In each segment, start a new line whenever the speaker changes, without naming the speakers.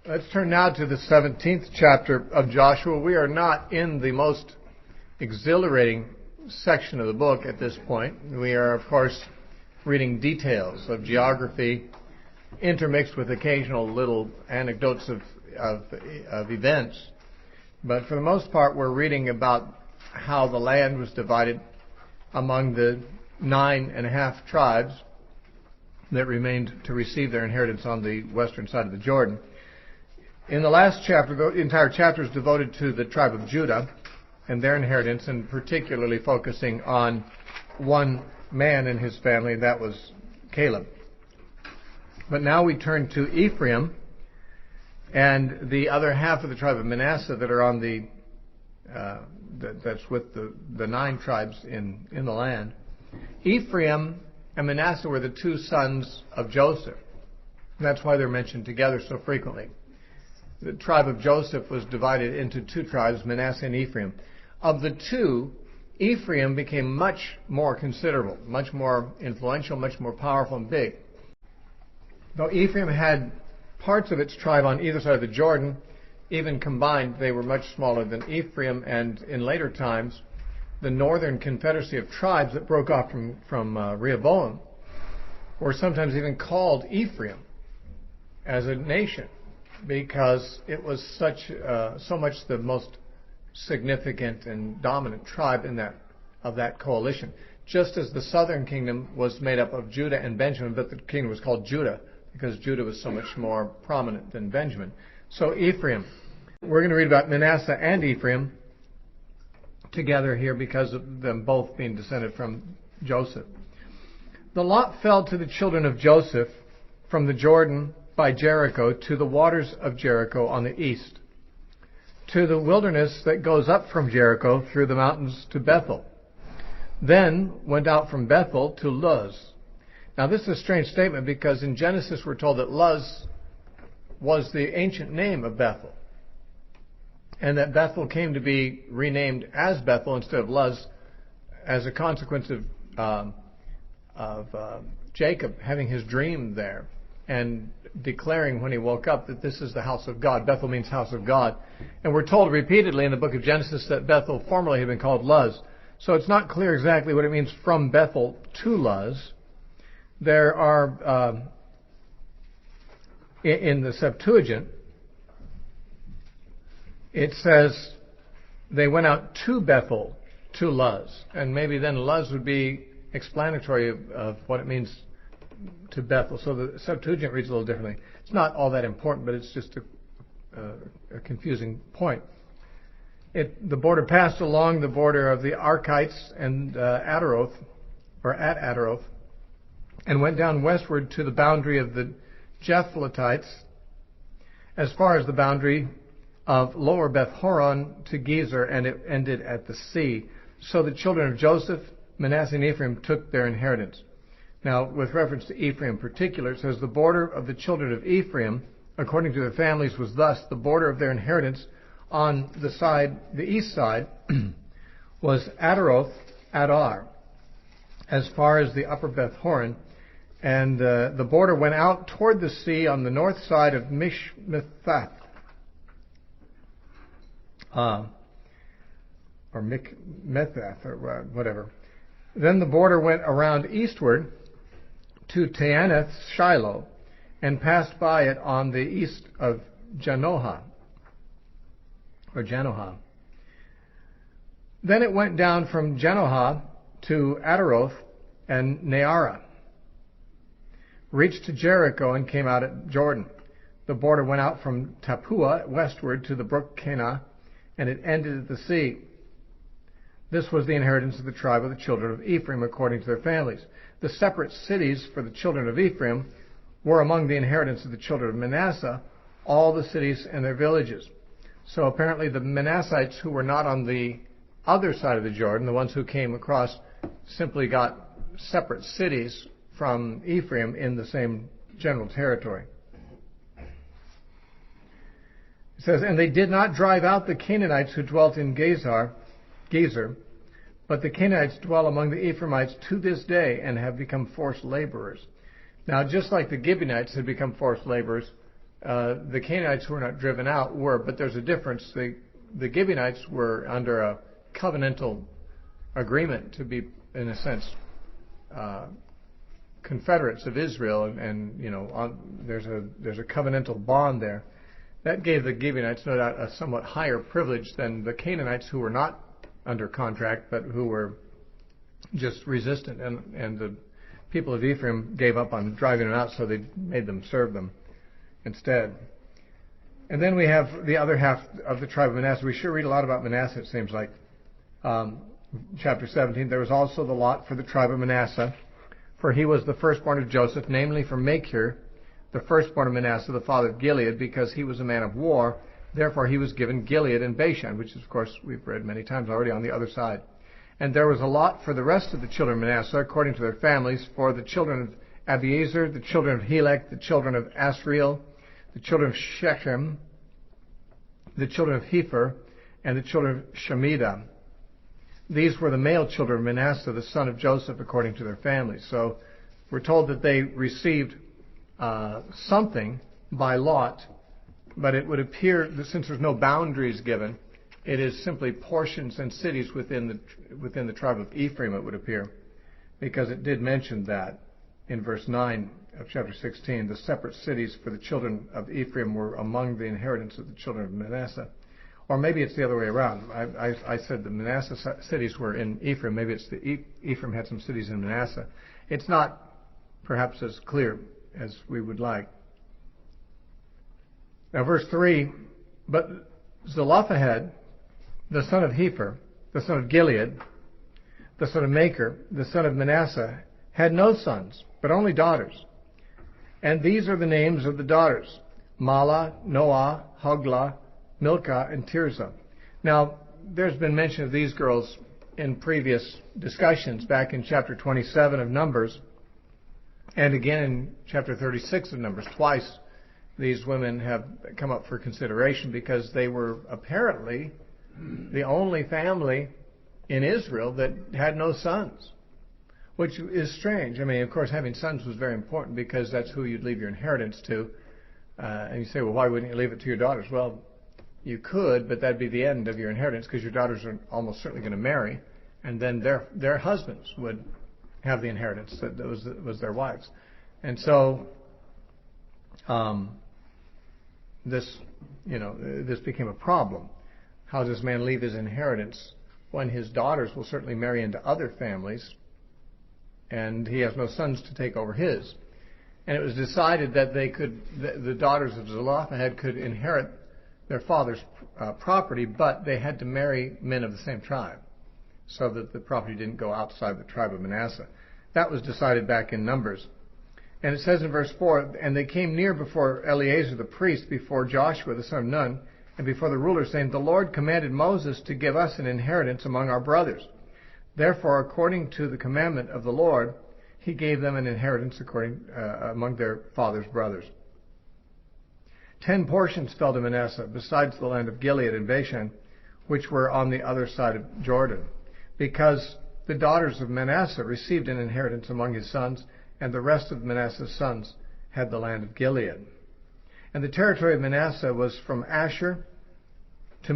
Let's turn now to the 17th chapter of Joshua. We are not in the most exhilarating section of the book at this point. We are, of course, reading details of geography intermixed with occasional little anecdotes of events. But for the most part, we're reading about how the land was divided among the 9.5 tribes that remained to receive their inheritance on the western side of the Jordan. In the last chapter, the entire chapter is devoted to the tribe of Judah and their inheritance, and particularly focusing on one man and his family, and that was Caleb. But now we turn to Ephraim and the other half of the tribe of Manasseh that are on the that's with the 9 tribes in the land. Ephraim and Manasseh were the two sons of Joseph. That's why they're mentioned together so frequently. The tribe of Joseph was divided into 2 tribes, Manasseh and Ephraim. Of the two, Ephraim became much more considerable, much more influential, much more powerful and big. Though Ephraim had parts of its tribe on either side of the Jordan, even combined, they were much smaller than Ephraim, and in later times, the northern confederacy of tribes that broke off from Rehoboam were sometimes even called Ephraim as a nation, because it was so much the most significant and dominant tribe of that coalition. Just as the southern kingdom was made up of Judah and Benjamin, but the kingdom was called Judah because Judah was so much more prominent than Benjamin. So Ephraim. We're going to read about Manasseh and Ephraim together here because of them both being descended from Joseph. The lot fell to the children of Joseph from the Jordan by Jericho to the waters of Jericho on the east, to the wilderness that goes up from Jericho through the mountains to Bethel. Then went out from Bethel to Luz. Now this is a strange statement because in Genesis we're told that Luz was the ancient name of Bethel, and that Bethel came to be renamed as Bethel instead of Luz as a consequence of Jacob having his dream there and declaring when he woke up that this is the house of God. Bethel means house of God. And we're told repeatedly in the book of Genesis that Bethel formerly had been called Luz. So it's not clear exactly what it means from Bethel to Luz. There are, in the Septuagint, it says they went out to Bethel to Luz. And maybe then Luz would be explanatory of what it means to Bethel. So the Septuagint reads a little differently. It's not all that important, but it's just a confusing point. The border passed along the border of the Arkites and Ataroth, or at Ataroth, and went down westward to the boundary of the Japhletites, as far as the boundary of Lower Beth Horon to Gezer, and it ended at the sea. So the children of Joseph, Manasseh, and Ephraim took their inheritance. Now, with reference to Ephraim in particular, it says the border of the children of Ephraim, according to their families, was thus: the border of their inheritance on the east side, was Ataroth Adar, as far as the upper Beth Horon, and the border went out toward the sea on the north side of Mishmethath, or Mikmethath, or whatever. Then the border went around eastward to Taanath Shiloh, and passed by it on the east of Janohah. Then it went down from Janohah to Ataroth and Nearah, reached to Jericho, and came out at Jordan. The border went out from Tappuah westward to the brook Kenah, and it ended at the sea. This was the inheritance of the tribe of the children of Ephraim according to their families. The separate cities for the children of Ephraim were among the inheritance of the children of Manasseh, all the cities and their villages. So apparently the Manassites who were not on the other side of the Jordan, the ones who came across, simply got separate cities from Ephraim in the same general territory. It says, and they did not drive out the Canaanites who dwelt in Gezer, but the Canaanites dwell among the Ephraimites to this day and have become forced laborers. Now, just like the Gibeonites had become forced laborers, The Canaanites who were not driven out were, but there's a difference. The Gibeonites were under a covenantal agreement to be, in a sense, confederates of Israel, and there's a covenantal bond there. That gave the Gibeonites, no doubt, a somewhat higher privilege than the Canaanites, who were not under contract, but who were just resistant. And the people of Ephraim gave up on driving them out, so they made them serve them instead. And then we have the other half of the tribe of Manasseh. We sure read a lot about Manasseh, it seems like. Chapter 17, there was also the lot for the tribe of Manasseh, for he was the firstborn of Joseph, namely from Machir, the firstborn of Manasseh, the father of Gilead, because he was a man of war. Therefore he was given Gilead and Bashan, which is, of course, we've read many times already, on the other side. And there was a lot for the rest of the children of Manasseh, according to their families, for the children of Abiezer, the children of Helek, the children of Asriel, the children of Shechem, the children of Hepher, and the children of Shemidah. These were the male children of Manasseh, the son of Joseph, according to their families. So we're told that they received something by lot, but it would appear that since there's no boundaries given, it is simply portions and cities within the tribe of Ephraim, it would appear, because it did mention that in verse 9 of chapter 16. The separate cities for the children of Ephraim were among the inheritance of the children of Manasseh. Or maybe it's the other way around. I said the Manasseh cities were in Ephraim. Maybe it's Ephraim had some cities in Manasseh. It's not perhaps as clear as we would like. Now verse 3, but Zelophehad, the son of Hepher, the son of Gilead, the son of Machir, the son of Manasseh, had no sons, but only daughters. And these are the names of the daughters: Mahlah, Noah, Hoglah, Milcah, and Tirzah. Now, there's been mention of these girls in previous discussions, back in chapter 27 of Numbers, and again in chapter 36 of Numbers. Twice these women have come up for consideration, because they were apparently the only family in Israel that had no sons, which is strange. I mean, of course, having sons was very important, because that's who you'd leave your inheritance to. And you say, well, why wouldn't you leave it to your daughters? Well, you could, but that'd be the end of your inheritance, because your daughters are almost certainly going to marry, and then their husbands would have the inheritance that was their wives. And so this became a problem. How does man leave his inheritance when his daughters will certainly marry into other families, and he has no sons to take over his? And it was decided that the daughters of Zelophehad could inherit their father's property, but they had to marry men of the same tribe, so that the property didn't go outside the tribe of Manasseh. That was decided back in Numbers. And it says in verse 4, and they came near before Eleazar the priest, before Joshua the son of Nun, and before the rulers, saying, the Lord commanded Moses to give us an inheritance among our brothers. Therefore, according to the commandment of the Lord, he gave them an inheritance among their father's brothers. 10 portions fell to Manasseh, besides the land of Gilead and Bashan, which were on the other side of Jordan, because the daughters of Manasseh received an inheritance among his sons, and the rest of Manasseh's sons had the land of Gilead. And the territory of Manasseh was from Asher to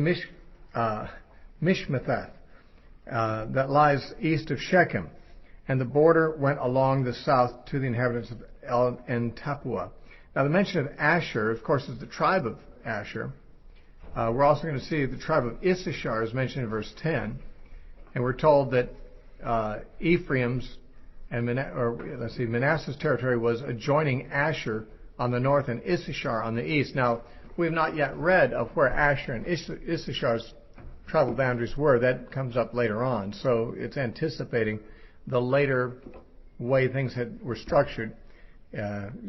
Mishmetheth, that lies east of Shechem, and the border went along the south to the inhabitants of El and Tappuah. Now, the mention of Asher, of course, is the tribe of Asher. We're also going to see the tribe of Issachar is mentioned in verse 10, and we're told that Ephraim's and Manasseh's territory was adjoining Asher on the north and Issachar on the east. Now, we have not yet read of where Asher and Issachar's tribal boundaries were. That comes up later on, so it's anticipating the later way things were structured.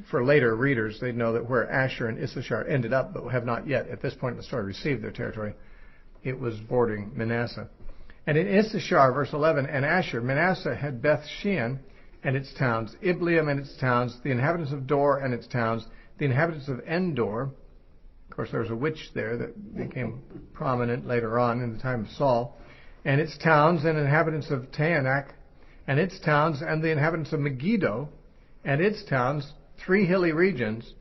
For later readers, they'd know that where Asher and Issachar ended up, but have not yet, at this point in the story, received their territory. It was bordering Manasseh. And in Issachar, verse 11, and Asher, Manasseh had Beth Shean and its towns, Ibleam and its towns, the inhabitants of Dor and its towns, the inhabitants of Endor. Of course, there was a witch there that became prominent later on in the time of Saul, and its towns, and inhabitants of Taanach and its towns, and the inhabitants of Megiddo and its towns, 3 hilly regions.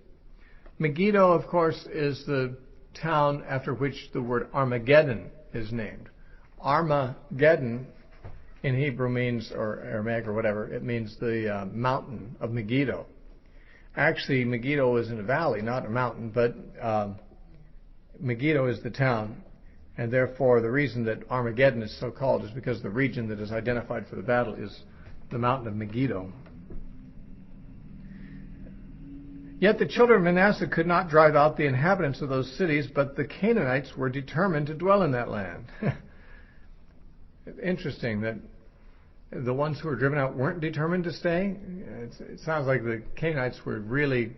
Megiddo, of course, is the town after which the word Armageddon is named. Armageddon in Hebrew means, or Aramaic or whatever, it means the mountain of Megiddo. Actually, Megiddo is in a valley, not a mountain, but Megiddo is the town, and therefore the reason that Armageddon is so called is because the region that is identified for the battle is the mountain of Megiddo. Yet the children of Manasseh could not drive out the inhabitants of those cities, but the Canaanites were determined to dwell in that land. Interesting that the ones who were driven out weren't determined to stay. It sounds like the Canaanites were really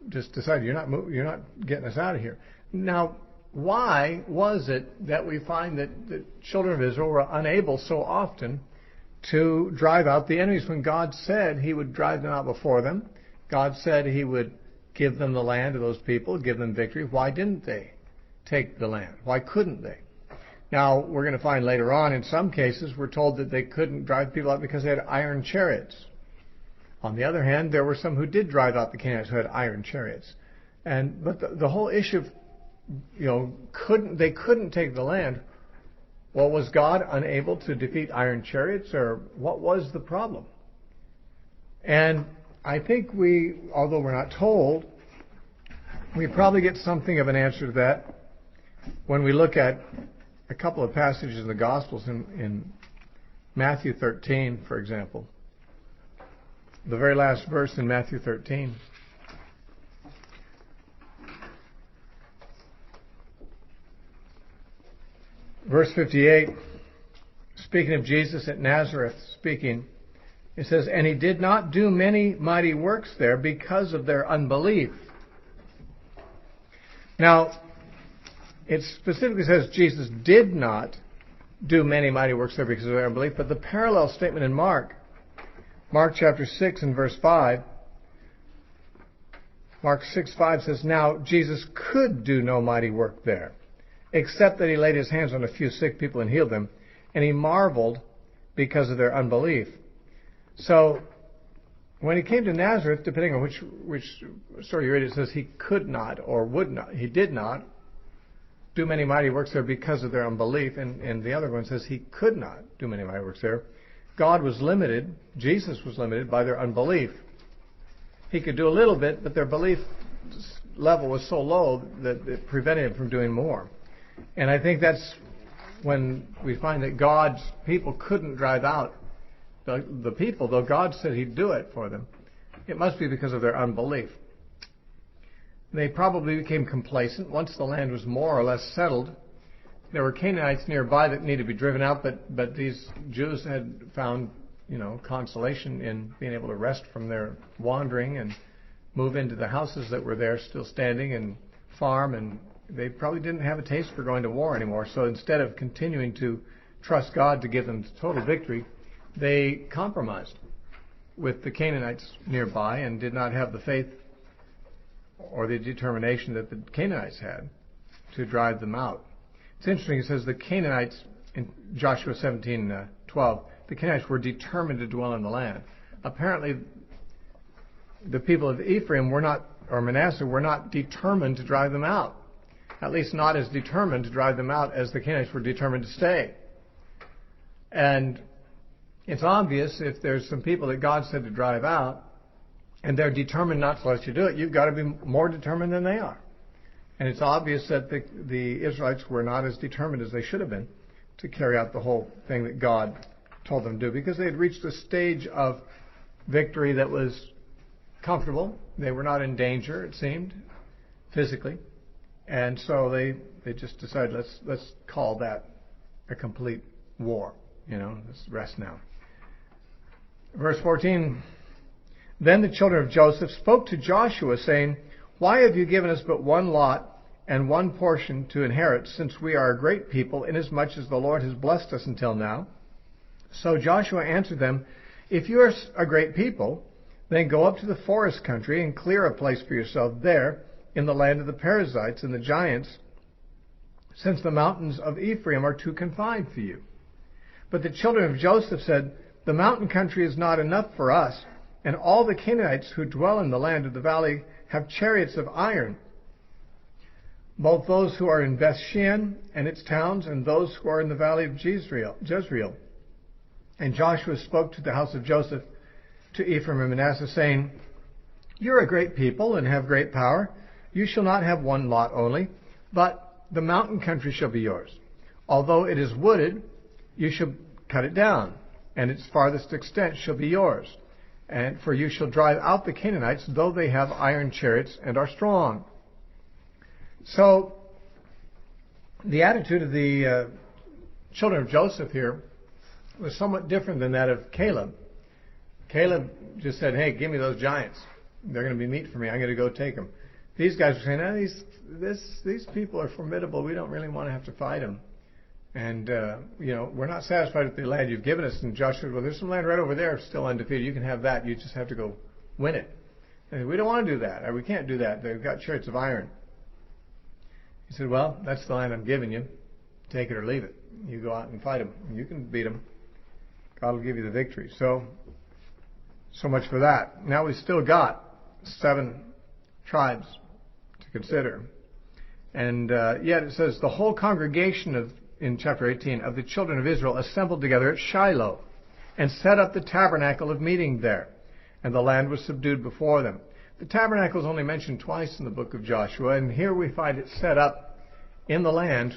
just decided, you're not getting us out of here. Now, why was it that we find that the children of Israel were unable so often to drive out the enemies when God said He would drive them out before them? God said He would give them the land to those people, give them victory. Why didn't they take the land? Why couldn't they? Now, we're going to find later on, in some cases, we're told that they couldn't drive people out because they had iron chariots. On the other hand, there were some who did drive out the Canaanites who had iron chariots. But the whole issue of, they couldn't take the land. Well, was God unable to defeat iron chariots, or what was the problem? And I think although we're not told, we probably get something of an answer to that when we look at a couple of passages in the Gospels in Matthew 13, for example. The very last verse in Matthew 13. Verse 58, speaking of Jesus at Nazareth, it says, "And He did not do many mighty works there because of their unbelief." Now, it specifically says Jesus did not do many mighty works there because of their unbelief, but the parallel statement in Mark chapter 6 and verse 5, Mark 6:5 says, "Now Jesus could do no mighty work there, except that He laid His hands on a few sick people and healed them, and He marveled because of their unbelief." So, when He came to Nazareth, depending on which story you read, it says He could not or would not. He did not do many mighty works there because of their unbelief, and the other one says He could not do many mighty works there. God was limited, Jesus was limited by their unbelief. He could do a little bit, but their belief level was so low that it prevented Him from doing more. And I think that's when we find that God's people couldn't drive out the people, though God said He'd do it for them. It must be because of their unbelief. They probably became complacent once the land was more or less settled. There were Canaanites nearby that needed to be driven out, but these Jews had found, consolation in being able to rest from their wandering and move into the houses that were there still standing and farm, and they probably didn't have a taste for going to war anymore. So instead of continuing to trust God to give them total victory, they compromised with the Canaanites nearby and did not have the faith or the determination that the Canaanites had to drive them out. It's interesting, it says the Canaanites, in Joshua 17:12, the Canaanites were determined to dwell in the land. Apparently, the people of Ephraim or Manasseh were not determined to drive them out. At least not as determined to drive them out as the Canaanites were determined to stay. And it's obvious if there's some people that God said to drive out, and they're determined not to let you do it, you've got to be more determined than they are. And it's obvious that the Israelites were not as determined as they should have been to carry out the whole thing that God told them to do, because they had reached a stage of victory that was comfortable. They were not in danger, it seemed, physically. And so they just decided, let's call that a complete war. Let's rest now. Verse 14, "Then the children of Joseph spoke to Joshua, saying, 'Why have you given us but one lot and one portion to inherit, since we are a great people, inasmuch as the Lord has blessed us until now?' So Joshua answered them, 'If you are a great people, then go up to the forest country and clear a place for yourself there in the land of the Perizzites and the giants, since the mountains of Ephraim are too confined for you.' But the children of Joseph said, 'The mountain country is not enough for us, and all the Canaanites who dwell in the land of the valley have chariots of iron, both those who are in Beth-shean and its towns, and those who are in the valley of Jezreel. And Joshua spoke to the house of Joseph, to Ephraim and Manasseh, saying, "You are a great people and have great power. You shall not have one lot only, but the mountain country shall be yours. Although it is wooded, you shall cut it down, and its farthest extent shall be yours. And for you shall drive out the Canaanites, though they have iron chariots and are strong." So, the attitude of the children of Joseph here was somewhat different than that of Caleb. Caleb just said, "Hey, give me those giants. They're going to be meat for me. I'm going to go take them." These guys were saying, "No, these people are formidable. We don't really want to have to fight them. And, we're not satisfied with the land you've given us." And Joshua said, "Well, there's some land right over there still undefeated. You can have that. You just have to go win it." And we don't want to do that. Or we can't do that. They've got chariots of iron. He said, "Well, that's the land I'm giving you. Take it or leave it. You go out and fight them. You can beat them. God will give you the victory." So much for that. Now we've still got 7 tribes to consider. And yet it says, "The whole congregation in chapter 18 of the children of Israel assembled together at Shiloh and set up the tabernacle of meeting there. And the land was subdued before them." The tabernacle is only mentioned twice in the book of Joshua, and here we find it set up in the land,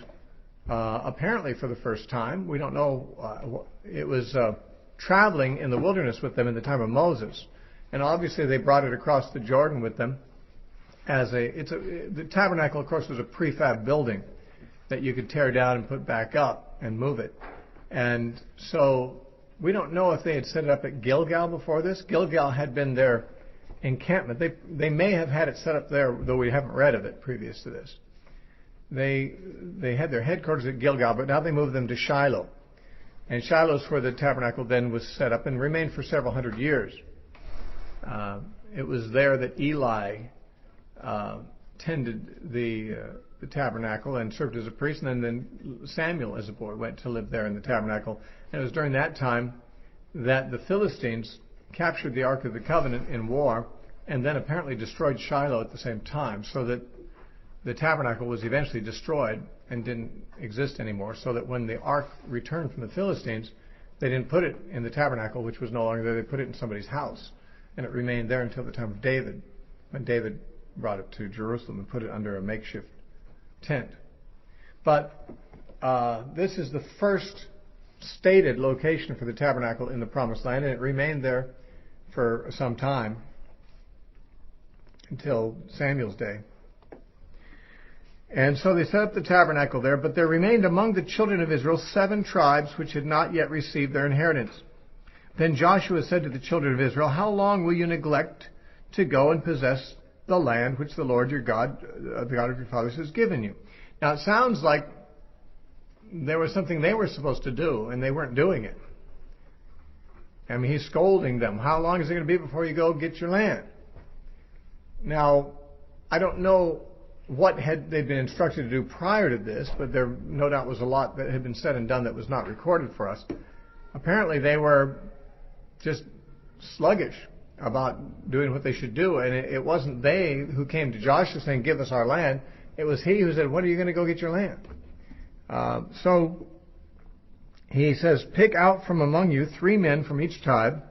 apparently for the first time. We don't know. It was traveling in the wilderness with them in the time of Moses, and obviously they brought it across the Jordan with them. The tabernacle, of course, was a prefab building that you could tear down and put back up and move it. And so we don't know if they had set it up at Gilgal before this. Gilgal had been their encampment. They may have had it set up there, though we haven't read of it previous to this. They had their headquarters at Gilgal, but now they moved them to Shiloh. And Shiloh is where the tabernacle then was set up and remained for several hundred years. It was there that Eli tended the tabernacle and served as a priest, and then Samuel, as a boy, went to live there in the tabernacle. And it was during that time that the Philistines captured the Ark of the Covenant in war, and then apparently destroyed Shiloh at the same time, so that the tabernacle was eventually destroyed and didn't exist anymore, so that when the Ark returned from the Philistines, they didn't put it in the tabernacle, which was no longer there. They put it in somebody's house, and it remained there until the time of David, when David brought it to Jerusalem and put it under a makeshift tent. But this is the first stated location for the tabernacle in the Promised Land, and it remained there for some time until Samuel's day. And so they set up the tabernacle there, but there remained among the children of Israel 7 tribes which had not yet received their inheritance. Then Joshua said to the children of Israel, "How long will you neglect to go and possess the land which the Lord your God, the God of your fathers, has given you?" Now it sounds like there was something they were supposed to do, and they weren't doing it. I mean, he's scolding them. How long is it going to be before you go get your land? Now, I don't know what had they been instructed to do prior to this, but there no doubt was a lot that had been said and done that was not recorded for us. Apparently they were just sluggish about doing what they should do, and it wasn't they who came to Joshua saying, "Give us our land." It was he who said, "When are you going to go get your land?" So he says, "Pick out from among you 3 men from each tribe,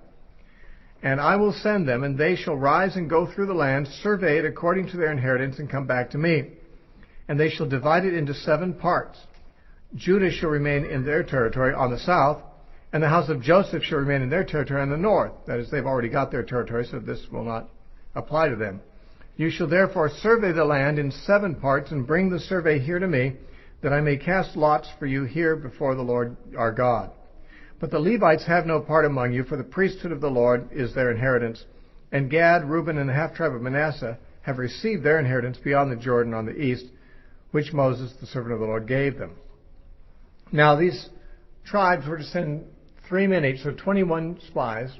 and I will send them, and they shall rise and go through the land, survey it according to their inheritance, and come back to me. And they shall divide it into 7 parts. Judah shall remain in their territory on the south, and the house of Joseph shall remain in their territory on the north." That is, they've already got their territory, so this will not apply to them. "You shall therefore survey the land in 7 parts, and bring the survey here to me, that I may cast lots for you here before the Lord our God. But the Levites have no part among you, for the priesthood of the Lord is their inheritance. And Gad, Reuben, and the half-tribe of Manasseh have received their inheritance beyond the Jordan on the east, which Moses, the servant of the Lord, gave them." Now these tribes were to send 3 men each, so 21 spies,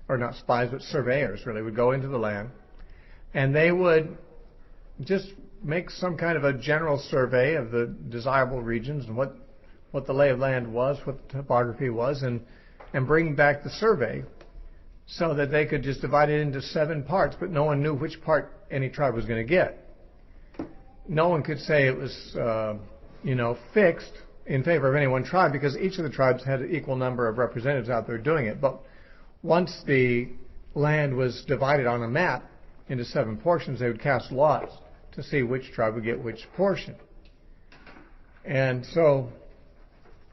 or not spies, but surveyors really, would go into the land, and they would just make some kind of a general survey of the desirable regions and what the lay of land was, what the topography was, and bring back the survey so that they could just divide it into 7 parts, but no one knew which part any tribe was going to get. No one could say it was, fixed in favor of any one tribe, because each of the tribes had an equal number of representatives out there doing it. But once the land was divided on a map into 7 portions, they would cast lots to see which tribe would get which portion. And so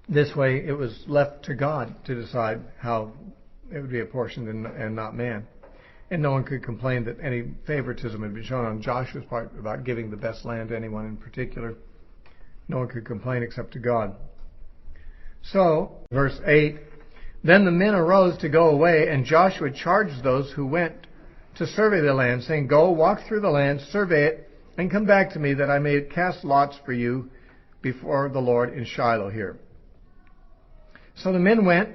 this way it was left to God to decide how it would be apportioned and not man. And no one could complain that any favoritism had been shown on Joshua's part about giving the best land to anyone in particular. No one could complain except to God. So, verse 8, then the men arose to go away, and Joshua charged those who went to survey the land, saying, go, walk through the land, survey it, and come back to me, that I may cast lots for you before the Lord in Shiloh here. So the men went,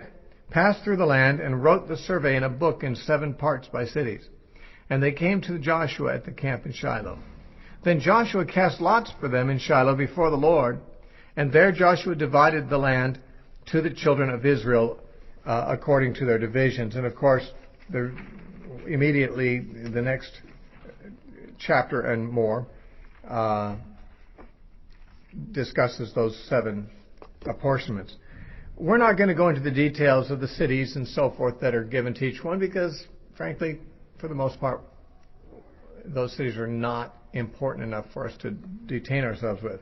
passed through the land, and wrote the survey in a book in 7 parts by cities. And they came to Joshua at the camp in Shiloh. Then Joshua cast lots for them in Shiloh before the Lord, and there Joshua divided the land to the children of Israel according to their divisions. And of course, immediately the next chapter and more discusses those 7 apportionments. We're not going to go into the details of the cities and so forth that are given to each one, because frankly, for the most part, those cities are not important enough for us to detain ourselves with.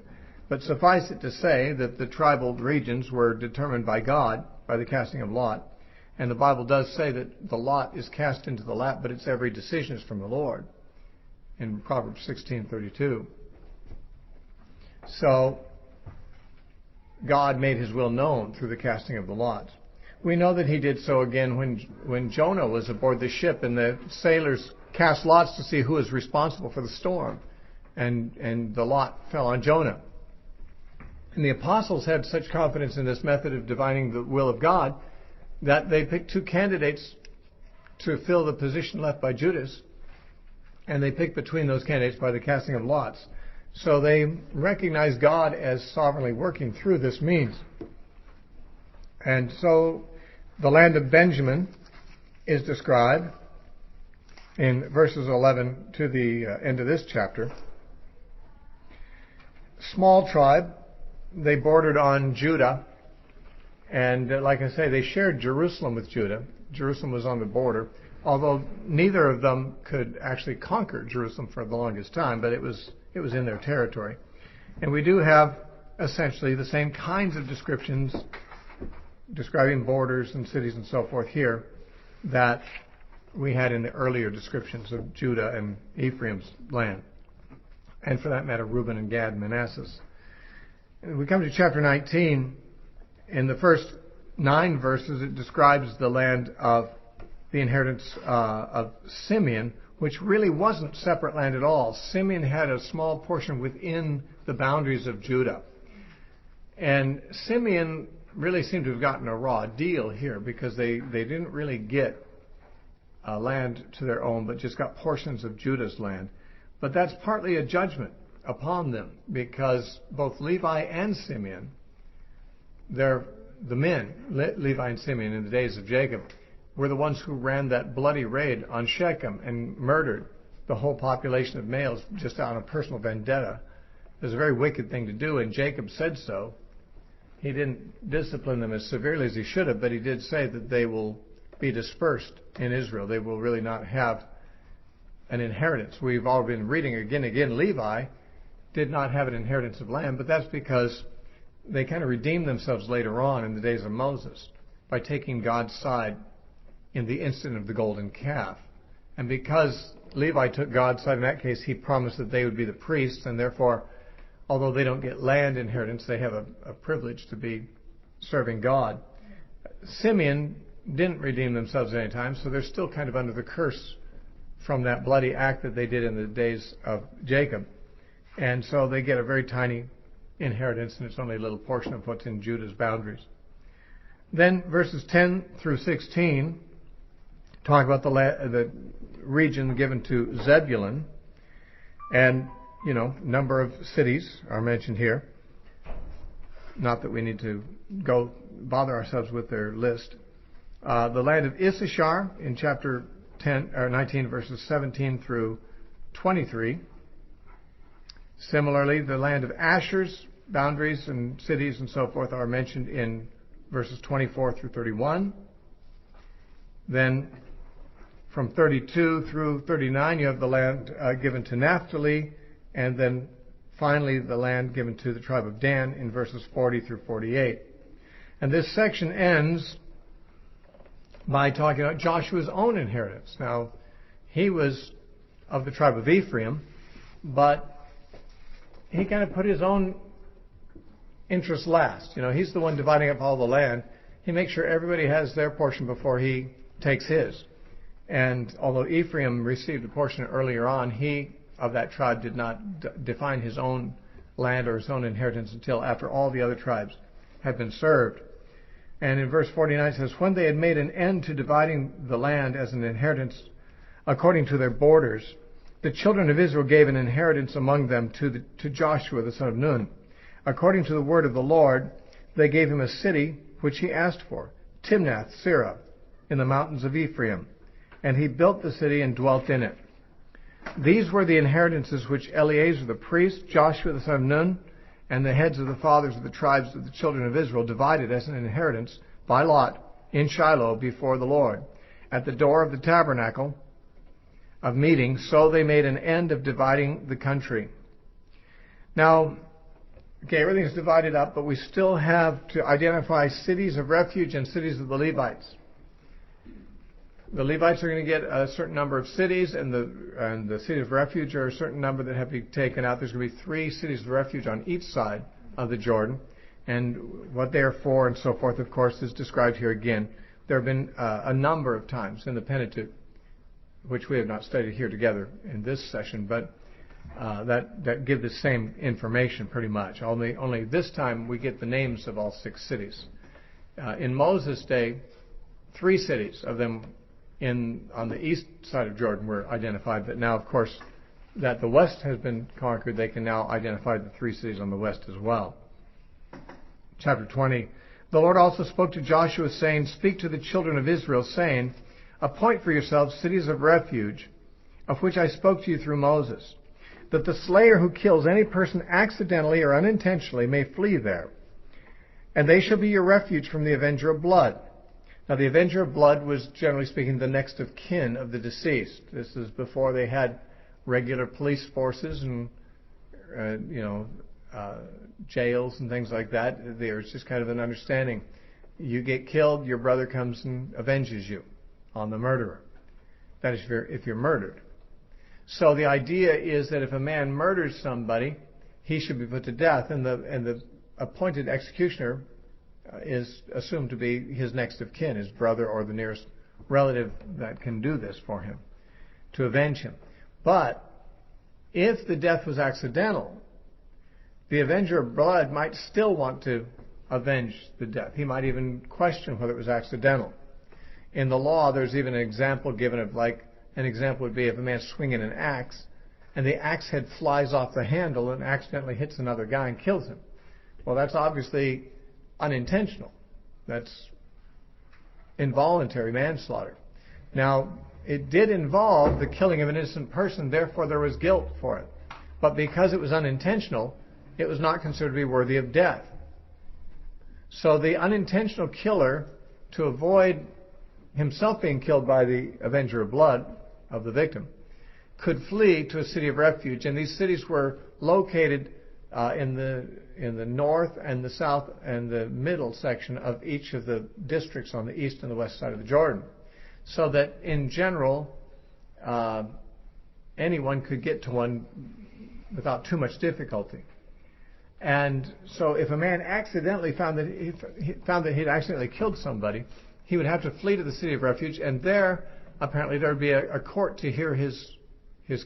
But suffice it to say that the tribal regions were determined by God by the casting of lot. And the Bible does say that the lot is cast into the lap, but its every decision is from the Lord in Proverbs 16:32. So God made his will known through the casting of the lots. We know that he did so again when Jonah was aboard the ship and the sailors cast lots to see who was responsible for the storm. And the lot fell on Jonah. And the apostles had such confidence in this method of divining the will of God that they picked 2 candidates to fill the position left by Judas. And they picked between those candidates by the casting of lots. So they recognized God as sovereignly working through this means. And so the land of Benjamin is described in verses 11 to the end of this chapter. Small tribe. They bordered on Judah. And like I say, they shared Jerusalem with Judah. Jerusalem was on the border, although neither of them could actually conquer Jerusalem for the longest time, but it was in their territory. And we do have essentially the same kinds of descriptions describing borders and cities and so forth here that we had in the earlier descriptions of Judah and Ephraim's land. And for that matter, Reuben and Gad and Manasseh. We come to chapter 19. In the first 9 verses, it describes the land of the inheritance of Simeon, which really wasn't separate land at all. Simeon had a small portion within the boundaries of Judah. And Simeon really seemed to have gotten a raw deal here, because they didn't really get land to their own, but just got portions of Judah's land. But that's partly a judgment upon them, because both Levi and Simeon, the men, Levi and Simeon in the days of Jacob, were the ones who ran that bloody raid on Shechem and murdered the whole population of males just on a personal vendetta. It was a very wicked thing to do, and Jacob said so. He didn't discipline them as severely as he should have, but he did say that they will be dispersed in Israel. They will really not have an inheritance. We've all been reading again and again, Levi did not have an inheritance of land, but that's because they kind of redeemed themselves later on in the days of Moses by taking God's side in the incident of the golden calf. And because Levi took God's side in that case, he promised that they would be the priests, and therefore, although they don't get land inheritance, they have a privilege to be serving God. Simeon didn't redeem themselves at any time, so they're still kind of under the curse from that bloody act that they did in the days of Jacob. And so they get a very tiny inheritance, and it's only a little portion of what's in Judah's boundaries. Then verses 10 through 16 talk about the region given to Zebulun, and number of cities are mentioned here. Not that we need to go bother ourselves with their list. The land of Issachar in chapter 19, verses 17 through 23. Similarly, the land of Asher's boundaries and cities and so forth are mentioned in verses 24 through 31. Then from 32 through 39, you have the land given to Naphtali, and then finally the land given to the tribe of Dan in verses 40 through 48. And this section ends by talking about Joshua's own inheritance. Now, he was of the tribe of Ephraim, but he kind of put his own interests last. He's the one dividing up all the land. He makes sure everybody has their portion before he takes his. And although Ephraim received a portion earlier on, he of that tribe did not define his own land or his own inheritance until after all the other tribes had been served. And in verse 49 it says, when they had made an end to dividing the land as an inheritance according to their borders, the children of Israel gave an inheritance among them to Joshua the son of Nun. According to the word of the Lord, they gave him a city which he asked for, Timnath-Serah, in the mountains of Ephraim. And he built the city and dwelt in it. These were the inheritances which Eleazar the priest, Joshua the son of Nun, and the heads of the fathers of the tribes of the children of Israel divided as an inheritance by lot in Shiloh before the Lord, at the door of the tabernacle of meeting. So they made an end of dividing the country. Now, everything's divided up, but we still have to identify cities of refuge and cities of the Levites. The Levites are going to get a certain number of cities, and the cities of refuge are a certain number that have to be taken out. There's going to be 3 cities of refuge on each side of the Jordan, and what they are for and so forth, of course, is described here again. There have been a number of times in the Pentateuch, which we have not studied here together in this session, but that give the same information pretty much. Only this time we get the names of all 6 cities. In Moses' day, 3 cities of them on the east side of Jordan were identified, but now, of course, that the west has been conquered, they can now identify the 3 cities on the west as well. Chapter 20. The Lord also spoke to Joshua, saying, speak to the children of Israel, saying, appoint for yourselves cities of refuge, of which I spoke to you through Moses, that the slayer who kills any person accidentally or unintentionally may flee there. And they shall be your refuge from the Avenger of Blood. Now, the Avenger of Blood was, generally speaking, the next of kin of the deceased. This is before they had regular police forces and, jails and things like that. There was just kind of an understanding. You get killed, your brother comes and avenges you on the murderer. That is if you're murdered. So the idea is that if a man murders somebody, he should be put to death, and the appointed executioner is assumed to be his next of kin, his brother or the nearest relative that can do this for him, to avenge him. But if the death was accidental, the Avenger of Blood might still want to avenge the death. He might even question whether it was accidental. In the law, there's even an example given of, an example would be if a man's swinging an axe and the axe head flies off the handle and accidentally hits another guy and kills him. Well, that's obviously unintentional. That's involuntary manslaughter. Now, it did involve the killing of an innocent person, therefore there was guilt for it. But because it was unintentional, it was not considered to be worthy of death. So the unintentional killer, to avoid himself being killed by the Avenger of Blood of the victim, could flee to a city of refuge. And these cities were located in the north and the south and the middle section of each of the districts on the east and the west side of the Jordan, so that in general anyone could get to one without too much difficulty. And so if a man accidentally found that he'd accidentally killed somebody, he would have to flee to the city of refuge, and there apparently there would be a court to hear his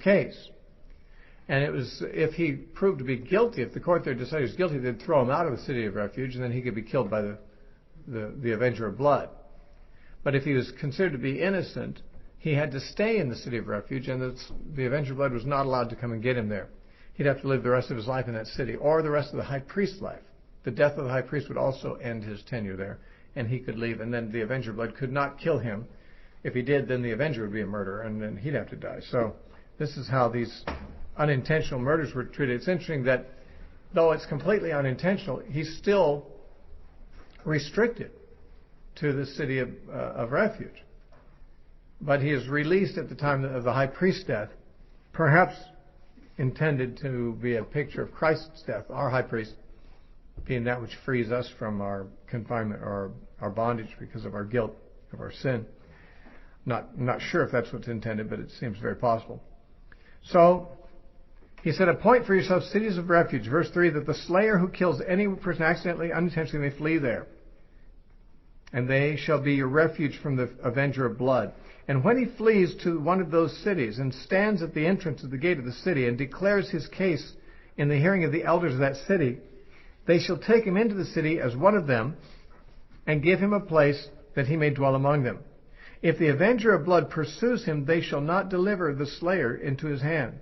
case. And it was, if he proved to be guilty, if the court there decided he was guilty, they'd throw him out of the city of refuge, and then he could be killed by the Avenger of Blood. But if he was considered to be innocent, he had to stay in the city of refuge, and the Avenger of Blood was not allowed to come and get him there. He'd have to live the rest of his life in that city, or the rest of the high priest's life. The death of the high priest would also end his tenure there, and he could leave, and then the Avenger of Blood could not kill him. If he did, then the Avenger would be a murderer, and then he'd have to die. So this is how these unintentional murders were treated. It's interesting that though it's completely unintentional, he's still restricted to the city of Refuge. But he is released at the time of the high priest's death, perhaps intended to be a picture of Christ's death, our high priest being that which frees us from our confinement or our bondage because of our guilt, of our sin. Not sure if that's what's intended, but it seems very possible. So, he said, appoint for yourselves cities of refuge. Verse 3, that the slayer who kills any person accidentally, unintentionally, may flee there. And they shall be your refuge from the Avenger of Blood. And when he flees to one of those cities and stands at the entrance of the gate of the city and declares his case in the hearing of the elders of that city, they shall take him into the city as one of them and give him a place that he may dwell among them. If the Avenger of Blood pursues him, they shall not deliver the slayer into his hand,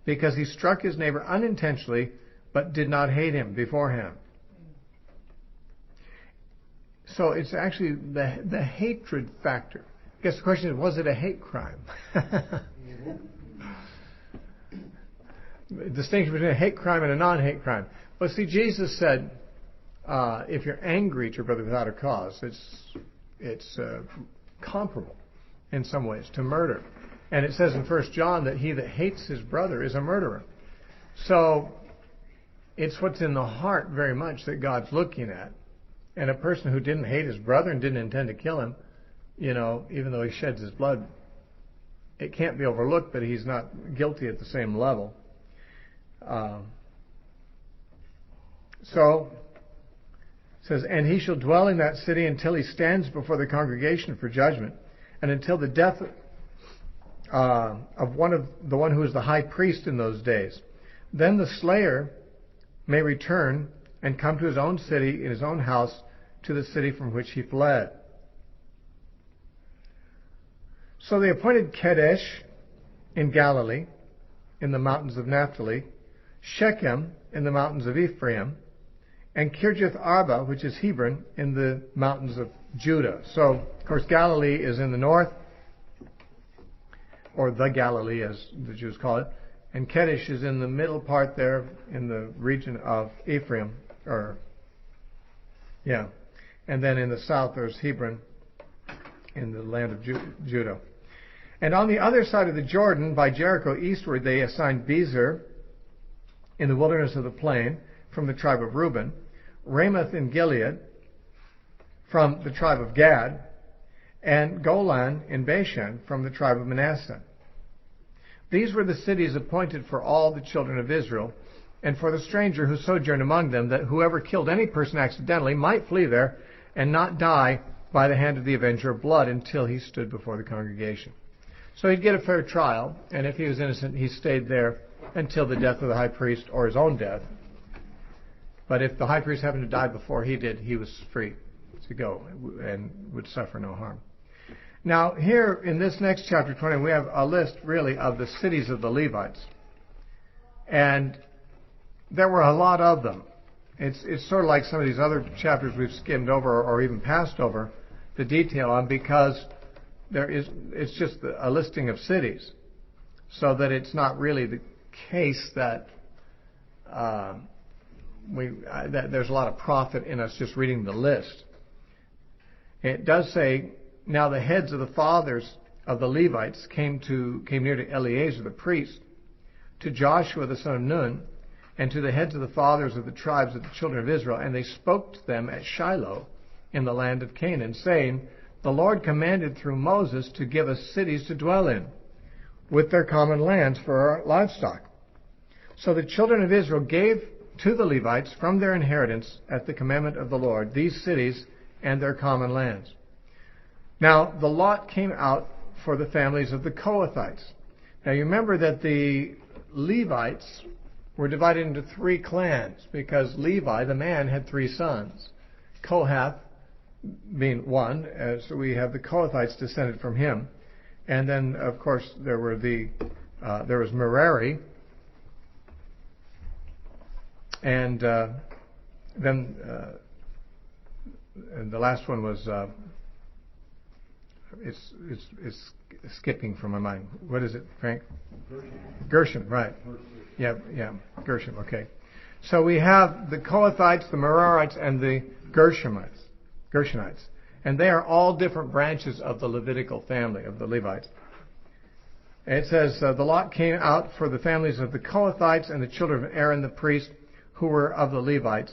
because he struck his neighbor unintentionally, but did not hate him beforehand. So it's actually the hatred factor. I guess the question is, was it a hate crime? Distinction between a hate crime and a non-hate crime. But see, Jesus said, if you're angry at your brother without a cause, it's comparable in some ways to murder. And it says in 1 John that he that hates his brother is a murderer. So it's what's in the heart very much that God's looking at. And a person who didn't hate his brother and didn't intend to kill him, even though he sheds his blood, it can't be overlooked, but he's not guilty at the same level. So it says, and he shall dwell in that city until he stands before the congregation for judgment, and until the death of the one who is the high priest in those days. Then the slayer may return and come to his own city, in his own house, to the city from which he fled. So they appointed Kadesh in Galilee, in the mountains of Naphtali, Shechem in the mountains of Ephraim, and Kirjath Arba, which is Hebron, in the mountains of Judah. So, of course, Galilee is in the north, or the Galilee, as the Jews call it, and Kadesh is in the middle part there, in the region of Ephraim, and then in the south there's Hebron, in the land of Judah. And on the other side of the Jordan, by Jericho eastward, they assigned Bezer in the wilderness of the plain, from the tribe of Reuben, Ramoth in Gilead, from the tribe of Gad, and Golan in Bashan, from the tribe of Manasseh. These were the cities appointed for all the children of Israel, and for the stranger who sojourned among them, that whoever killed any person accidentally might flee there and not die by the hand of the Avenger of Blood until he stood before the congregation. So he'd get a fair trial, and if he was innocent, he stayed there until the death of the high priest or his own death. But if the high priest happened to die before he did, he was free to go and would suffer no harm. Now, here in this next chapter 20, we have a list, really, of the cities of the Levites. And there were a lot of them. It's sort of like some of these other chapters we've skimmed over or even passed over the detail on, because it's just a listing of cities, so that it's not really the case that that there's a lot of profit in us just reading the list. It does say, now the heads of the fathers of the Levites came near to Eleazar the priest, to Joshua the son of Nun, and to the heads of the fathers of the tribes of the children of Israel, and they spoke to them at Shiloh in the land of Canaan, saying, the Lord commanded through Moses to give us cities to dwell in, with their common lands for our livestock. So the children of Israel gave to the Levites from their inheritance at the commandment of the Lord these cities and their common lands. Now the lot came out for the families of the Kohathites. Now you remember that the Levites were divided into 3 clans, because Levi, the man, had 3 sons. Kohath being one, so we have the Kohathites descended from him. And then, of course, there was Merari, and then and the last one was, it's skipping from my mind. What is it, Frank? Gershon, right. Yeah, Gershon, okay. So we have the Kohathites, the Merarites, and the Gershonites. And they are all different branches of the Levitical family, of the Levites. And it says, the lot came out for the families of the Kohathites and the children of Aaron the priest, who were of the Levites,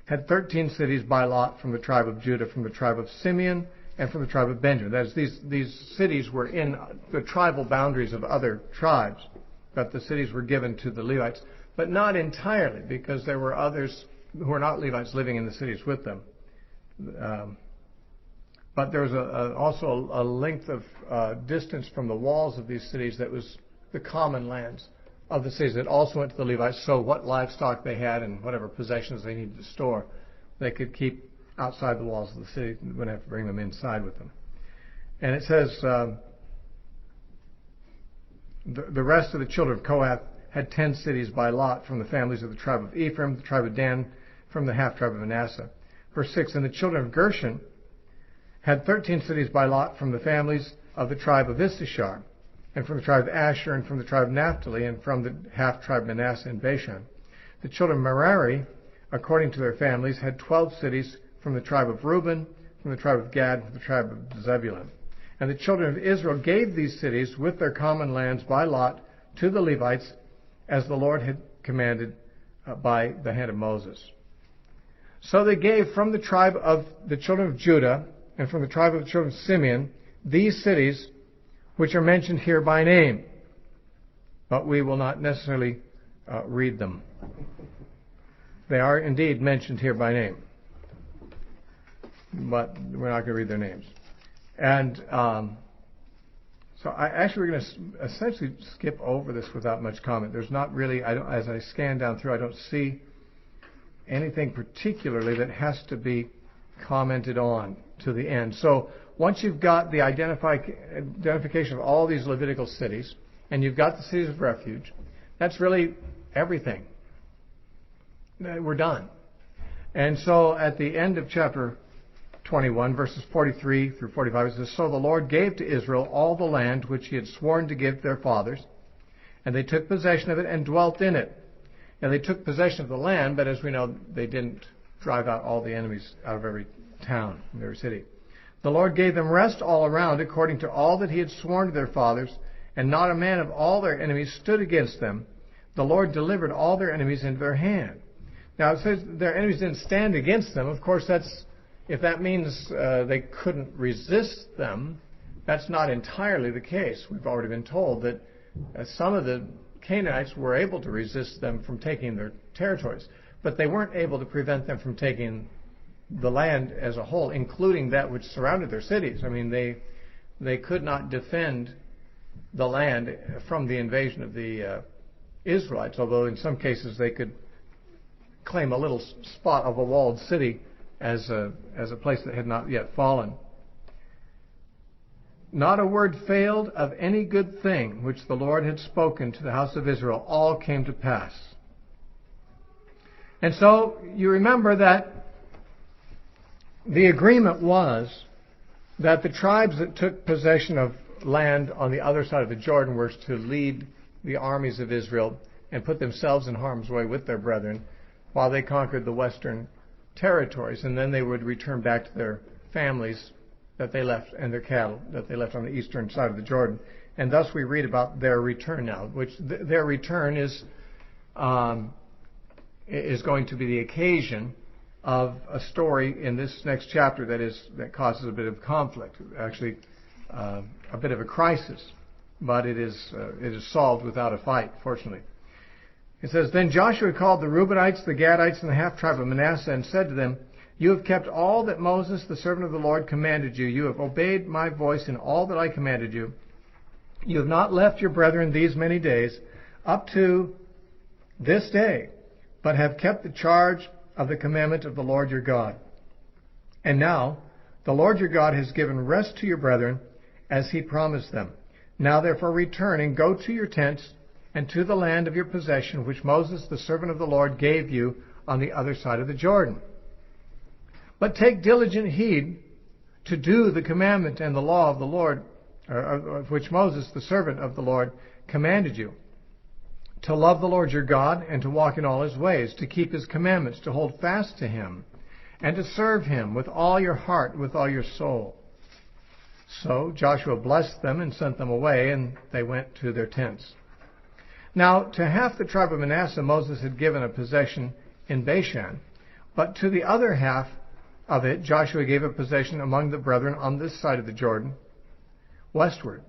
had 13 cities by lot from the tribe of Judah, from the tribe of Simeon, and from the tribe of Benjamin. That is, these cities were in the tribal boundaries of other tribes, but the cities were given to the Levites. But not entirely, because there were others who were not Levites living in the cities with them. But there was also a length of distance from the walls of these cities that was the common lands of the cities that also went to the Levites. So what livestock they had and whatever possessions they needed to store, they could keep outside the walls of the city. They wouldn't have to bring them inside with them. And it says the rest of the children of Kohath had 10 cities by lot from the families of the tribe of Ephraim, the tribe of Dan, from the half-tribe of Manasseh. Verse 6, and the children of Gershon had 13 cities by lot from the families of the tribe of Issachar, and from the tribe of Asher, and from the tribe of Naphtali, and from the half-tribe of Manasseh and Bashan. The children of Merari, according to their families, had 12 cities from the tribe of Reuben, from the tribe of Gad, and from the tribe of Zebulun. And the children of Israel gave these cities with their common lands by lot to the Levites, as the Lord had commanded by the hand of Moses. So they gave from the tribe of the children of Judah and from the tribe of the children of Simeon these cities which are mentioned here by name. But we will not necessarily read them. They are indeed mentioned here by name. But we're not going to read their names. And so we're going to essentially skip over this without much comment. There's not really, as I scan down through, I don't see anything particularly that has to be commented on to the end. So once you've got the identification of all these Levitical cities, and you've got the cities of refuge, that's really everything. We're done. And so at the end of chapter 21, verses 43 through 45, it says, so the Lord gave to Israel all the land which he had sworn to give their fathers, and they took possession of it and dwelt in it. And they took possession of the land, but as we know, they didn't drive out all the enemies out of every town, in every city. The Lord gave them rest all around, according to all that he had sworn to their fathers, and not a man of all their enemies stood against them. The Lord delivered all their enemies into their hand. Now, it says their enemies didn't stand against them. Of course, if that means they couldn't resist them, that's not entirely the case. We've already been told that some of the Canaanites were able to resist them from taking their territories, but they weren't able to prevent them from taking the land as a whole, including that which surrounded their cities. I mean, they could not defend the land from the invasion of the Israelites, although in some cases they could claim a little spot of a walled city as a place that had not yet fallen. Not a word failed of any good thing which the Lord had spoken to the house of Israel. All came to pass. And so you remember that the agreement was that the tribes that took possession of land on the other side of the Jordan were to lead the armies of Israel and put themselves in harm's way with their brethren while they conquered the western territories, and then they would return back to their families that they left and their cattle that they left on the eastern side of the Jordan. And thus we read about their return now, which their return is going to be the occasion of a story in this next chapter that causes a bit of conflict, actually a bit of a crisis, but it is solved without a fight, fortunately. It says, then Joshua called the Reubenites, the Gadites, and the half-tribe of Manasseh, and said to them, you have kept all that Moses, the servant of the Lord, commanded you. You have obeyed my voice in all that I commanded you. You have not left your brethren these many days up to this day, but have kept the charge of the commandment of the Lord your God. And now the Lord your God has given rest to your brethren as he promised them. Now therefore return and go to your tents and to the land of your possession, which Moses, the servant of the Lord, gave you on the other side of the Jordan. But take diligent heed to do the commandment and the law of the Lord, of which Moses, the servant of the Lord, commanded you, to love the Lord your God and to walk in all his ways, to keep his commandments, to hold fast to him, and to serve him with all your heart, with all your soul. So Joshua blessed them and sent them away, and they went to their tents. Now, to half the tribe of Manasseh, Moses had given a possession in Bashan, but to the other half of it, Joshua gave a possession among the brethren on this side of the Jordan, westward.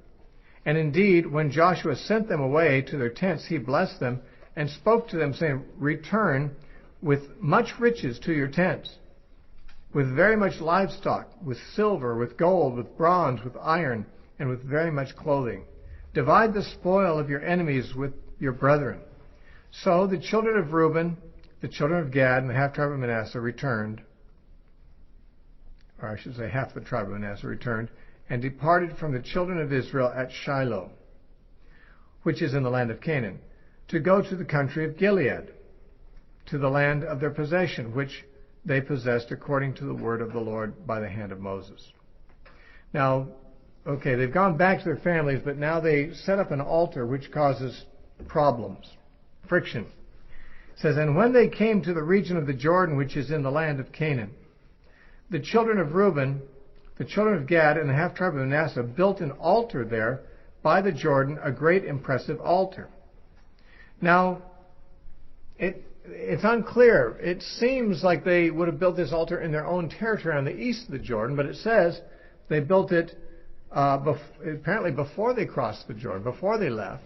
And indeed, when Joshua sent them away to their tents, he blessed them and spoke to them, saying, return with much riches to your tents, with very much livestock, with silver, with gold, with bronze, with iron, and with very much clothing. Divide the spoil of your enemies with your brethren. So the children of Reuben, the children of Gad, and the half-tribe of Manasseh returned, or I should say half the tribe of Manasseh returned, and departed from the children of Israel at Shiloh, which is in the land of Canaan, to go to the country of Gilead, to the land of their possession, which they possessed according to the word of the Lord by the hand of Moses. Now, okay, they've gone back to their families, but now they set up an altar which causes problems, friction. It says, and when they came to the region of the Jordan, which is in the land of Canaan, the children of Reuben, the children of Gad, and the half-tribe of Manasseh built an altar there by the Jordan, a great impressive altar. Now, it's unclear. It seems like they would have built this altar in their own territory on the east of the Jordan, but it says they built it apparently before they crossed the Jordan, before they left,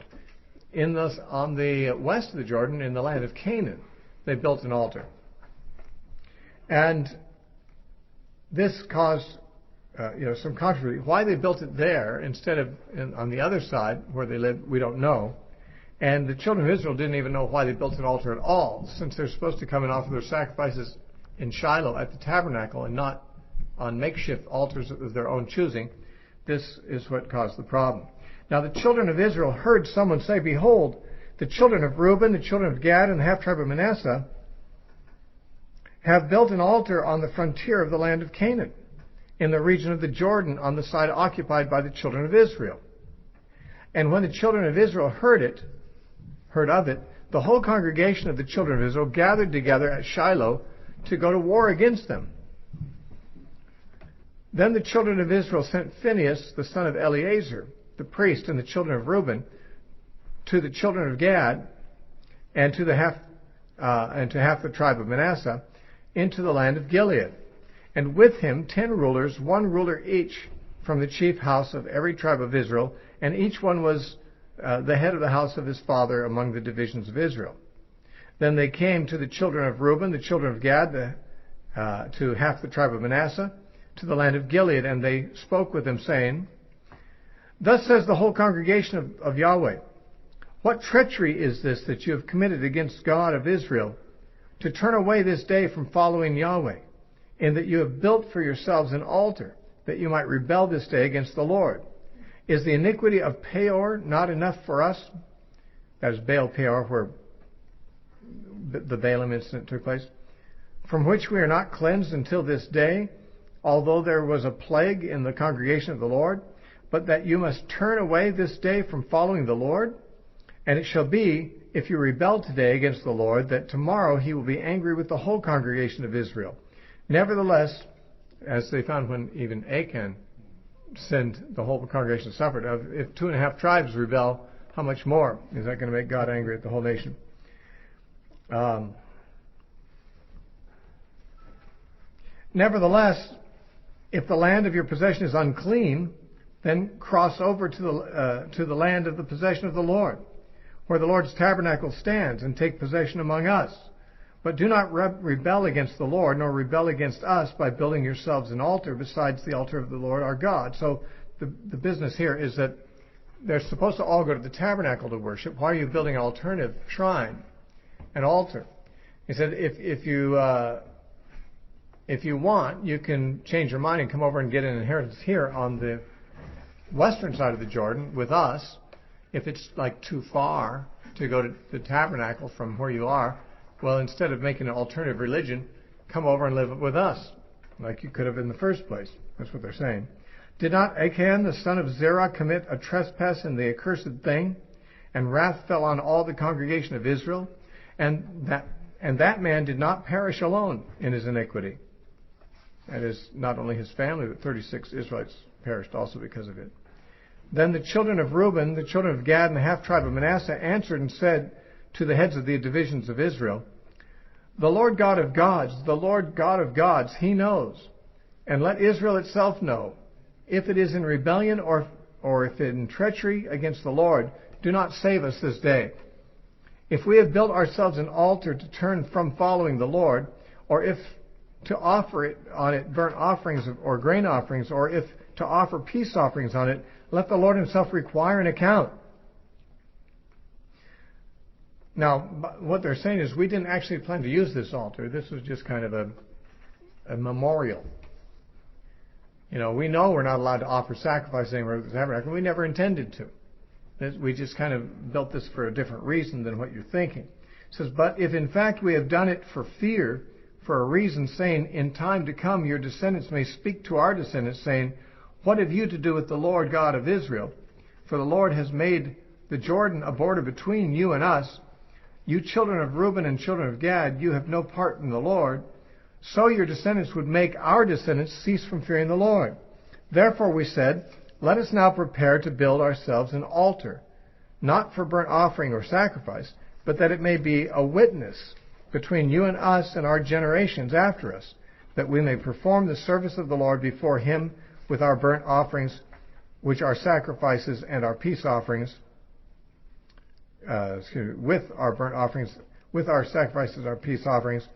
on the west of the Jordan, in the land of Canaan. They built an altar. And this caused some controversy. Why they built it there instead of on the other side where they lived, we don't know. And the children of Israel didn't even know why they built an altar at all, since they're supposed to come and offer their sacrifices in Shiloh at the Tabernacle and not on makeshift altars of their own choosing. This is what caused the problem. Now the children of Israel heard someone say, behold, the children of Reuben, the children of Gad, and the half-tribe of Manasseh have built an altar on the frontier of the land of Canaan, in the region of the Jordan, on the side occupied by the children of Israel. And when the children of Israel heard of it, the whole congregation of the children of Israel gathered together at Shiloh to go to war against them. Then the children of Israel sent Phinehas, the son of Eleazar, the priest, and the children of Reuben, to the children of Gad, and to half the tribe of Manasseh, into the land of Gilead, and with him 10 rulers, 1 ruler each, from the chief house of every tribe of Israel, and each one was the head of the house of his father among the divisions of Israel. Then they came to the children of Reuben, the children of Gad, to half the tribe of Manasseh, to the land of Gilead, and they spoke with them, saying, thus says the whole congregation of Yahweh, what treachery is this that you have committed against God of Israel, to turn away this day from following Yahweh, in that you have built for yourselves an altar, that you might rebel this day against the Lord? Is the iniquity of Peor not enough for us? That is Baal Peor, where the Balaam incident took place. From which we are not cleansed until this day, although there was a plague in the congregation of the Lord, but that you must turn away this day from following the Lord? And it shall be, if you rebel today against the Lord, that tomorrow he will be angry with the whole congregation of Israel. Nevertheless, as they found when even Achan sinned, the whole congregation suffered. If 2.5 tribes rebel, how much more is that going to make God angry at the whole nation? Nevertheless, if the land of your possession is unclean, then cross over to the land of the possession of the Lord, where the Lord's tabernacle stands, and take possession among us. But do not rebel against the Lord, nor rebel against us by building yourselves an altar besides the altar of the Lord our God. So the business here is that they're supposed to all go to the tabernacle to worship. Why are you building an alternative shrine, an altar? He said, if you want, you can change your mind and come over and get an inheritance here on the western side of the Jordan with us. If it's like too far to go to the tabernacle from where you are, well, instead of making an alternative religion, come over and live with us. like you could have in the first place. That's what they're saying. Did not Achan, the son of Zerah, commit a trespass in the accursed thing? And wrath fell on all the congregation of Israel? And that man did not perish alone in his iniquity. That is, not only his family, but 36 Israelites perished also because of it. Then the children of Reuben, the children of Gad, and the half-tribe of Manasseh answered and said to the heads of the divisions of Israel, the Lord God of gods, He knows. And let Israel itself know, if it is in rebellion or if in treachery against the Lord, do not save us this day. If we have built ourselves an altar to turn from following the Lord, or if to offer on it burnt offerings or grain offerings, or if to offer peace offerings on it, let the Lord Himself require an account. Now, what they're saying is we didn't actually plan to use this altar. This was just kind of a memorial. We know we're not allowed to offer sacrifice anywhere at the tabernacle. We never intended to. We just kind of built this for a different reason than what you're thinking. It says, but if in fact we have done it for fear, for a reason, saying, in time to come your descendants may speak to our descendants, saying, what have you to do with the Lord God of Israel? For the Lord has made the Jordan a border between you and us. You children of Reuben and children of Gad, you have no part in the Lord. So your descendants would make our descendants cease from fearing the Lord. Therefore we said, let us now prepare to build ourselves an altar, not for burnt offering or sacrifice, but that it may be a witness between you and us and our generations after us, that we may perform the service of the Lord before Him with our burnt offerings, which are sacrifices, and our peace offerings, with our burnt offerings, with our sacrifices, our peace offerings,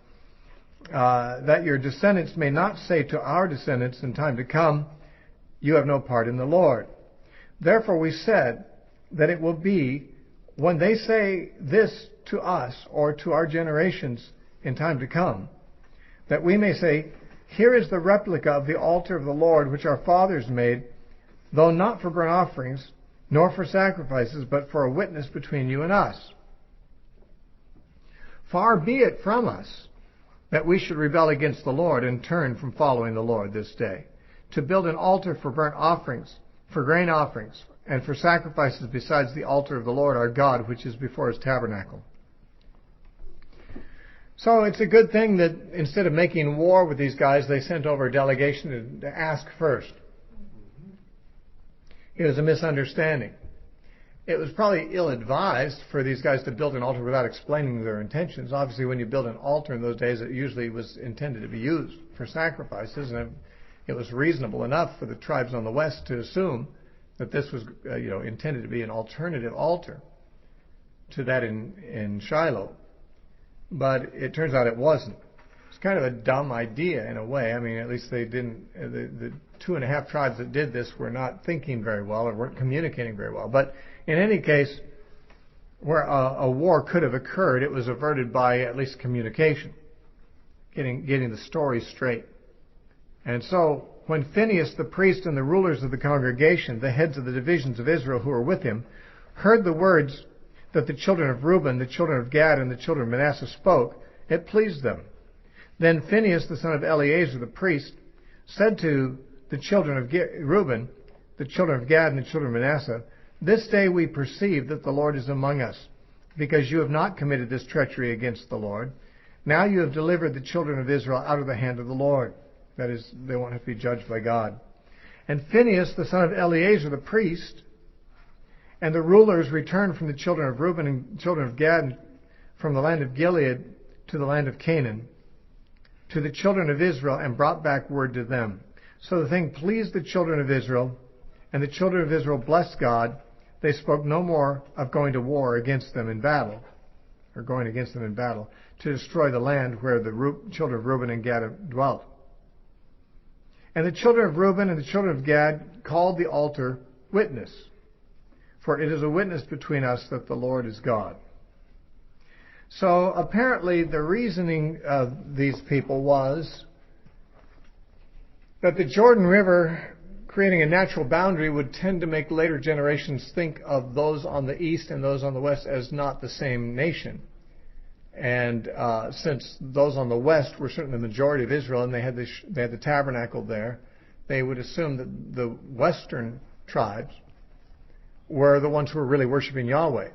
that your descendants may not say to our descendants in time to come, you have no part in the Lord. Therefore we said that it will be, when they say this to us or to our generations in time to come, that we may say, here is the replica of the altar of the Lord which our fathers made, though not for burnt offerings, nor for sacrifices, but for a witness between you and us. Far be it from us that we should rebel against the Lord and turn from following the Lord this day, to build an altar for burnt offerings, for grain offerings, and for sacrifices besides the altar of the Lord our God, which is before His tabernacle. So it's a good thing that instead of making war with these guys, they sent over a delegation to ask first. It was a misunderstanding. It was probably ill-advised for these guys to build an altar without explaining their intentions. Obviously, when you build an altar in those days, it usually was intended to be used for sacrifices, and it was reasonable enough for the tribes on the west to assume that this was intended to be an alternative altar to that in Shiloh. But it turns out it wasn't. It's kind of a dumb idea in a way. I mean, at least they didn't. The 2.5 tribes that did this were not thinking very well or weren't communicating very well. But in any case, where a war could have occurred, it was averted by at least communication, getting the story straight. And so, when Phinehas the priest and the rulers of the congregation, the heads of the divisions of Israel who were with him, heard the words that the children of Reuben, the children of Gad, and the children of Manasseh spoke, it pleased them. Then Phinehas the son of Eleazar the priest said to the children of Reuben, the children of Gad, and the children of Manasseh, this day we perceive that the Lord is among us, because you have not committed this treachery against the Lord. Now you have delivered the children of Israel out of the hand of the Lord. That is, they won't have to be judged by God. And Phinehas the son of Eleazar the priest and the rulers returned from the children of Reuben and children of Gad from the land of Gilead to the land of Canaan to the children of Israel and brought back word to them. So the thing pleased the children of Israel, and the children of Israel blessed God. They spoke no more of going to war against them in battle, or going against them in battle, to destroy the land where the children of Reuben and Gad dwelt. And the children of Reuben and the children of Gad called the altar Witness, for it is a witness between us that the Lord is God. So apparently the reasoning of these people was that the Jordan River, creating a natural boundary, would tend to make later generations think of those on the east and those on the west as not the same nation. And since those on the west were certainly the majority of Israel, and they had the tabernacle there, they would assume that the western tribes were the ones who were really worshiping Yahweh,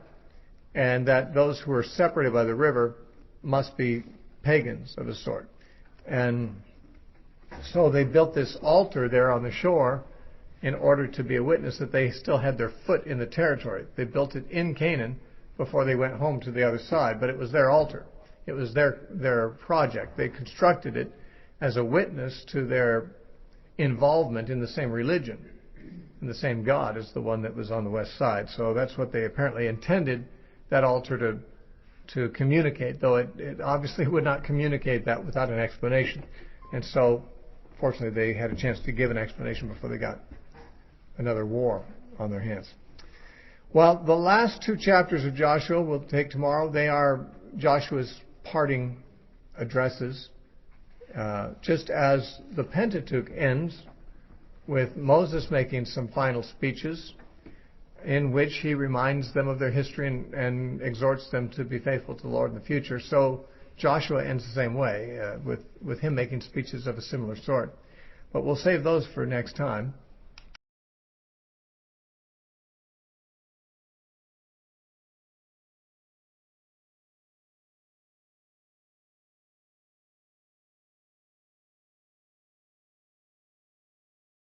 and that those who were separated by the river must be pagans of a sort. And so they built this altar there on the shore in order to be a witness that they still had their foot in the territory. They built it in Canaan before they went home to the other side, but it was their altar. It was their project. They constructed it as a witness to their involvement in the same religion, in the same God as the one that was on the west side. So that's what they apparently intended that altar to communicate, though it obviously would not communicate that without an explanation. And so, fortunately, they had a chance to give an explanation before they got another war on their hands. Well, the last two chapters of Joshua we'll take tomorrow. They are Joshua's parting addresses, just as the Pentateuch ends with Moses making some final speeches in which he reminds them of their history and exhorts them to be faithful to the Lord in the future. So Joshua ends the same way, with him making speeches of a similar sort. But we'll save those for next time.